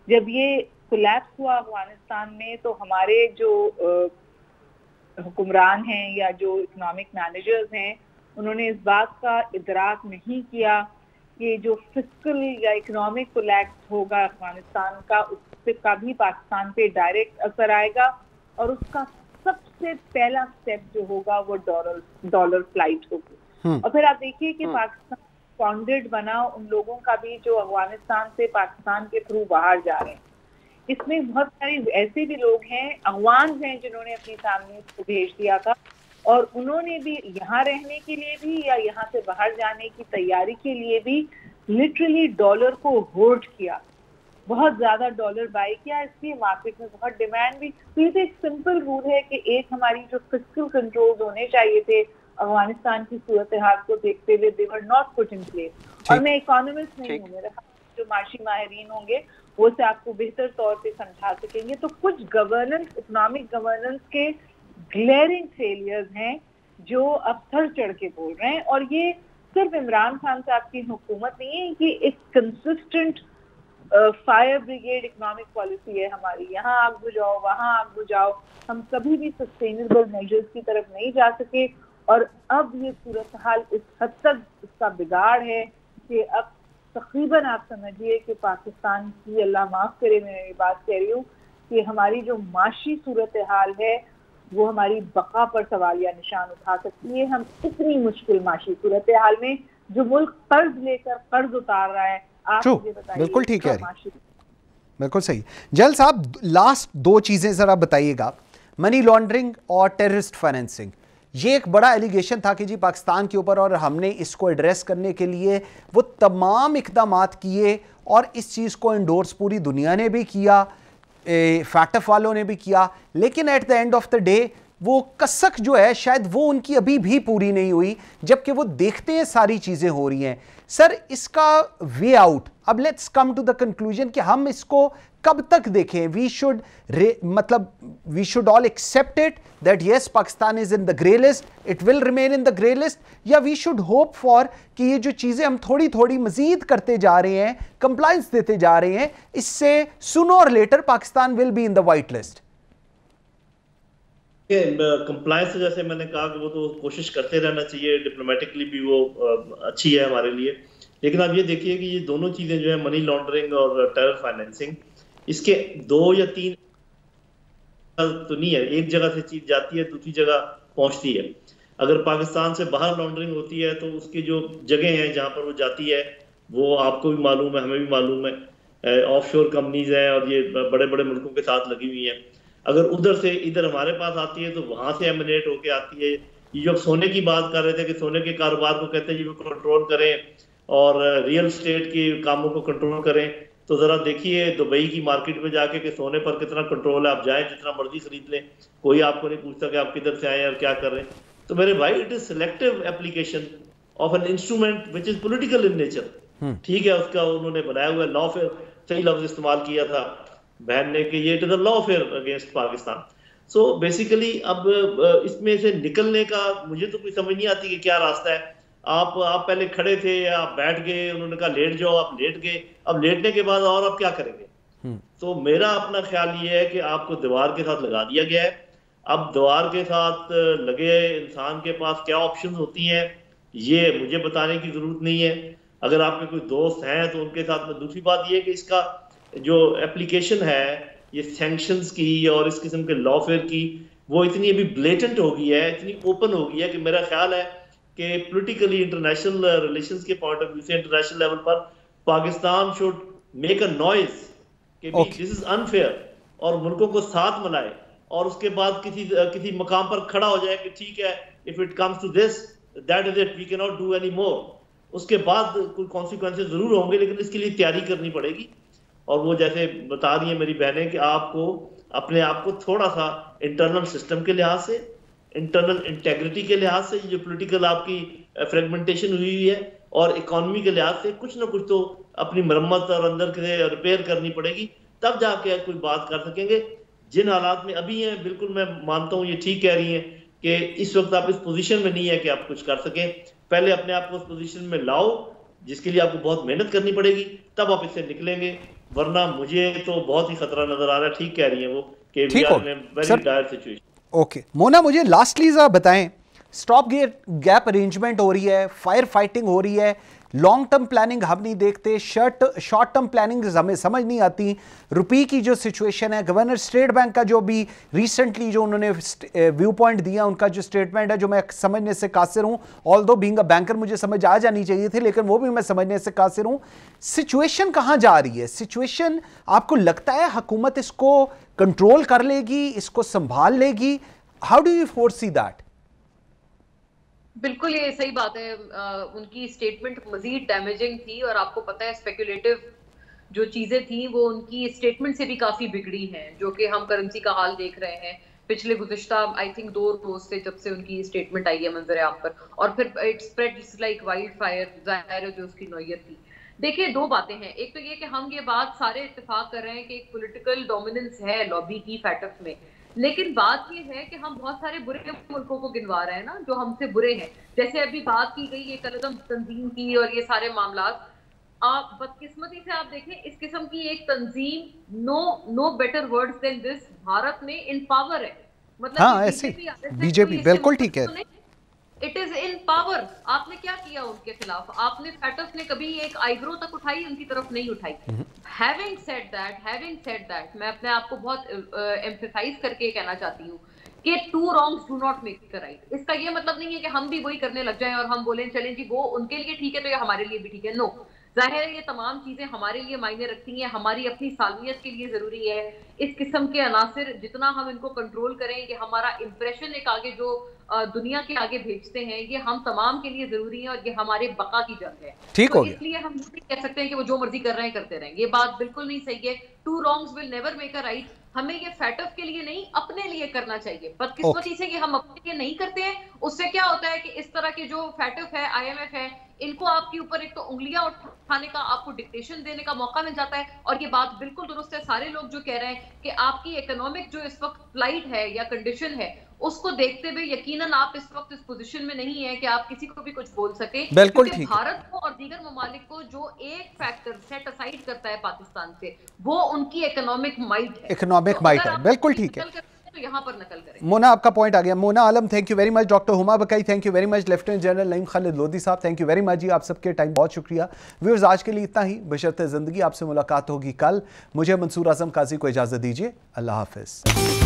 जब ये कोलैप्स हुआ अफगानिस्तान में तो हमारे जो हुक्मरान हैं या जो इकोनॉमिक मैनेजर्स हैं, उन्होंने इस बात का इदराक नहीं किया कि जो फिस्कल या इकोनॉमिक कोलैप्स होगा अफगानिस्तान का, उससे का भी पाकिस्तान पे डायरेक्ट असर आएगा और उसका सबसे पहला स्टेप जो होगा वो डॉलर फ्लाइट होगी। और फिर आप देखिए कि पाकिस्तान फॉन्डेड बना उन लोगों का भी जो अफगानिस्तान से पाकिस्तान के थ्रू बाहर जा रहे हैं। इसमें बहुत सारे ऐसे भी लोग हैं, अफगान हैं, जिन्होंने अपनी फैमिली को भेज दिया था और उन्होंने भी यहाँ रहने के लिए भी या यहाँ से बाहर जाने की तैयारी के लिए भी लिटरली डॉलर को होल्ड किया, बहुत ज्यादा डॉलर बाय किया, इसलिए मार्केट में बहुत डिमांड भी। तो ये एक सिंपल रूल है कि एक हमारी जो फिस्कल कंट्रोल्स होने चाहिए थे अफगानिस्तान की सूरत हाल को देखते हुए, they were not put in place. और मैं इकोनॉमिस्ट नहीं हूँ, मेरे जो माशी माहिरीन होंगे वो से आपको बेहतर तौर पे समझा सकेंगे। तो कुछ गवर्नेंस, इकोनॉमिक गवर्नेंस के ग्लेरिंग फेलियर्स हैं जो अब सर चढ़ के बोल रहे हैं। और ये सिर्फ इमरान खान साहब की हुकूमत नहीं है, ये एक consistent fire brigade economic policy है हमारी। यहाँ आग बुझाओ, वहाँ आग बुझाओ, हम कभी भी सस्टेनेबल मेजर्स की तरफ नहीं जा सके। और अब ये सूरत हाल इस हद तक इसका बिगाड़ है कि अब तकरीबन आप समझिए कि पाकिस्तान की, अल्लाह माफ करे मैं ये बात कह रही हूँ, कि हमारी जो माशी सूरत हाल है वो हमारी बका पर सवालिया निशान उठा सकती है। हम इतनी मुश्किल माशी सूरत हाल में जो मुल्क कर्ज लेकर कर्ज उतार रहा है, आप मुझे बताइए।
बिल्कुल ठीक है, बिल्कुल सही। जल साहब, लास्ट 2 चीजें जरा बताइएगा। मनी लॉन्ड्रिंग और टेररिस्ट फाइनेंसिंग, ये एक बड़ा एलिगेशन था कि जी पाकिस्तान के ऊपर, और हमने इसको एड्रेस करने के लिए वो तमाम इक़दामात किए और इस चीज़ को एंडोर्स पूरी दुनिया ने भी किया, फैटफ वालों ने भी किया। लेकिन at the end of the day वो कसक जो है शायद वो उनकी अभी भी पूरी नहीं हुई, जबकि वो देखते हैं सारी चीजें हो रही हैं। सर, इसका वे आउट, अब let's come to the conclusion कि हम इसको कब तक देखें? We should all accept it that yes Pakistan is in the grey list, it will remain in the grey list, या वी शुड होप फॉर कि ये जो चीजें हम थोड़ी थोड़ी मजीद करते जा रहे हैं, कंप्लायंस देते जा रहे हैं, इससे सूनर और later Pakistan will be in the white list?
Compliance जैसे मैंने कहा कि वो तो कोशिश करते रहना चाहिए, डिप्लोमेटिकली भी वो अच्छी है हमारे लिए, लेकिन आप ये देखिए कि ये दोनों चीजें जो है, मनी लॉन्ड्रिंग और टेरर फाइनेंसिंग, इसके 2 या 3 तो नहीं है, एक जगह से चीज जाती है दूसरी जगह पहुंचती है। अगर पाकिस्तान से बाहर लॉन्ड्रिंग होती है तो उसकी जो जगह है जहां पर वो जाती है वो आपको भी मालूम है, हमें भी मालूम है, ऑफशोर कंपनीज हैं और ये बड़े बड़े मुल्कों के साथ लगी हुई हैं। अगर उधर से इधर हमारे पास आती है तो वहां से एमिनेट होके आती है। ये जो सोने की बात कर रहे थे कि सोने के कारोबार को कहते हैं जी वो कंट्रोल करें और रियल स्टेट के कामों को कंट्रोल करें, तो जरा देखिए दुबई की मार्केट में जाके कि सोने पर कितना कंट्रोल है। आप जाएं जितना मर्जी खरीद लें, कोई आपको नहीं पूछता कि आप किधर से आए और क्या कर रहे हैं। तो मेरे भाई, it is selective application of an instrument which is political in nature. ठीक है, उसका उन्होंने बनाया हुआ लॉ, फिर सही लफ्ज इस्तेमाल किया था बहन ने कि ये it is a law fair against Pakistan. So basically अब इसमें से निकलने का मुझे तो कोई समझ नहीं आती कि क्या रास्ता है। आप पहले खड़े थे, आप बैठ गए, उन्होंने कहा लेट जाओ, आप लेट गए, अब लेटने के बाद और आप क्या करेंगे? तो मेरा अपना ख्याल ये है कि आपको दीवार के साथ लगा दिया गया है। अब दीवार के साथ लगे इंसान के पास क्या ऑप्शंस होती हैं ये मुझे बताने की जरूरत नहीं है। अगर आपके कोई दोस्त हैं तो उनके साथ में। दूसरी बात ये है कि इसका जो एप्लीकेशन है ये सैंक्शंस की और इस किस्म के लॉफेयर की, वो इतनी अभी ब्लेटेंट हो गई है, इतनी ओपन हो गई है कि मेरा ख्याल है कि पॉलिटिकली इंटरनेशनल रिलेशंस के पॉइंट ऑफ व्यू से इंटरनेशनल लेवल पर Pakistan should make a noise कि दिस इज अनफेयर और मुल्कों को साथ मिलाए और उसके बाद किसी मकाम पर खड़ा हो जाए कि ठीक है, if it comes to this that is it, we can not do any more. उसके बाद कोई कॉन्सिक्वेंसेस जरूर होंगे, लेकिन इसके लिए तैयारी करनी पड़ेगी। और वो जैसे बता रही है मेरी बहनें कि आपको अपने आप को थोड़ा सा इंटरनल सिस्टम के लिहाज से, इंटरनल इंटेग्रिटी के लिहाज से, जो पॉलिटिकल आपकी फ्रेगमेंटेशन हुई है, और इकोनॉमी के लिहाज से कुछ ना कुछ तो अपनी मरम्मत और अंदर से रिपेयर करनी पड़ेगी, तब जाके कोई बात कर सकेंगे। जिन हालात में अभी हैं, बिल्कुल मैं मानता हूँ ये ठीक कह रही हैं कि इस वक्त आप इस पोजीशन में नहीं है कि आप कुछ कर सकें। पहले अपने आप को उस पोजीशन में लाओ जिसके लिए आपको बहुत मेहनत करनी पड़ेगी, तब आप इससे निकलेंगे, वरना मुझे तो बहुत ही खतरा नजर आ रहा है। ठीक कह रही है वो कि we are in a very dire situation.
Okay Mona, मुझे लास्टली जरा बताएं, स्टॉप गैप अरेंजमेंट हो रही है, फायर फाइटिंग हो रही है, लॉन्ग टर्म प्लानिंग हम नहीं देखते, शॉर्ट टर्म प्लानिंग हमें समझ नहीं आती, रुपये की जो सिचुएशन है, गवर्नर स्टेट बैंक का जो भी रिसेंटली जो उन्होंने व्यू पॉइंट दिया, उनका जो स्टेटमेंट है जो मैं समझने से कासिर हूँ, ऑल्दो बीइंग अ बैंकर मुझे समझ आ जानी चाहिए थी, लेकिन वो भी मैं समझने से कासिर हूँ। सिचुएशन कहाँ जा रही है? सिचुएशन आपको लगता है हुकूमत इसको कंट्रोल कर लेगी, इसको संभाल लेगी? How do you foresee that?
बिल्कुल ये सही बात है। उनकी स्टेटमेंट मजीद डैमेजिंग थी और आपको पता है स्पेकुलेटिव जो चीजें थी वो उनकी स्टेटमेंट से भी काफी बिगड़ी हैं, जो कि हम करेंसी का हाल देख रहे हैं पिछले गुज़िश्ता आई थिंक 2 रोज से, जब से उनकी स्टेटमेंट आई है मंजर आम पर, और फिर it spreads like wild fire, जाहिर है जो उसकी नौयत थी। देखिए 2 बातें हैं, एक तो ये कि हम ये बात सारे इत्तेफाक कर रहे हैं कि एक पॉलिटिकल डोमिनेंस है लॉबी की फैटफ में, लेकिन बात ये है कि हम बहुत सारे बुरे मुल्कों को गिनवा रहे हैं ना जो हमसे बुरे हैं। जैसे अभी बात की गई ये कलदम तंजीम की और ये सारे मामला, आप बदकिस्मती से आप देखें इस किस्म की एक तंजीम, no better words than this, Bharat में इन पावर है। मतलब
हाँ, ऐसे बीजेपी बिल्कुल ठीक है,
इट इज इन पावर। आपने क्या किया उनके खिलाफ? आपने फैटफ ने कभी एक आईब्रो तक उठाई उनकी तरफ नहीं उठाई। हैविंग सेड दैट मैं अपने आप को बहुत एम्फसाइज करके कहना चाहती हूँ कि 2 wrongs do not make a right. इसका ये मतलब नहीं है कि हम भी वही करने लग जाएं और हम बोलें चलें जी वो उनके लिए ठीक है तो ये हमारे लिए भी ठीक है। नो, जाहिर है ये तमाम चीजें हमारे लिए मायने रखती हैं, हमारी अपनी सालमियत के लिए जरूरी है। इस किस्म के अनासिर जितना हम इनको कंट्रोल करें, ये हमारा इंप्रेशन एक आगे जो दुनिया के आगे भेजते हैं, ये हम तमाम के लिए जरूरी है और ये हमारे बका की जंग है।
ठीक हो गया।
इसलिए हम नहीं कह सकते हैं कि वो जो मर्जी कर रहे हैं करते रहें, ये बात बिल्कुल नहीं सही है। 2 wrongs will never make a right। हमें ये फैटफ के लिए नहीं अपने लिए करना चाहिए। बदकिस्मती से कि हम अपने लिए नहीं करते हैं, उससे क्या होता है कि इस तरह के जो फैटफ है, IMF है, इनको आपके ऊपर एक तो उंगलियां उठाने का, आपको डिक्टेशन देने का मौका मिल जाता है। और ये बात बिल्कुल दुरुस्त है, सारे लोग जो कह रहे हैं कि आपकी इकोनॉमिक जो इस वक्त फ्लाइट है या कंडीशन है, उसको देखते हुए यकीनन आप इस वक्त इस पोजीशन में नहीं है कि आप किसी को भी कुछ बोल सके।
बिल्कुल
क्योंकि
ठीक।
भारत को और दीगर ममालिक को जो एक फैक्टर सेट असाइड करता है पाकिस्तान से, वो उनकी इकोनॉमिक माइट है।
इकोनॉमिक माइट है, बिल्कुल ठीक है।
तो यहाँ पर नकल करें।
मोना, आपका पॉइंट आ गया। Mona Alam, thank you very much. Doctor Huma Bakai, thank you very much. Lieutenant general Naeem Khalid Lodhi sahab, thank you very much ji, आप सबके टाइम बहुत शुक्रिया। व्यूअर्स, आज के लिए इतना ही। बशर्ते ज़िंदगी, आपसे मुलाकात होगी कल। मुझे मंसूर आजम काजी को इजाज़त दीजिए। अल्लाह हाफिज़।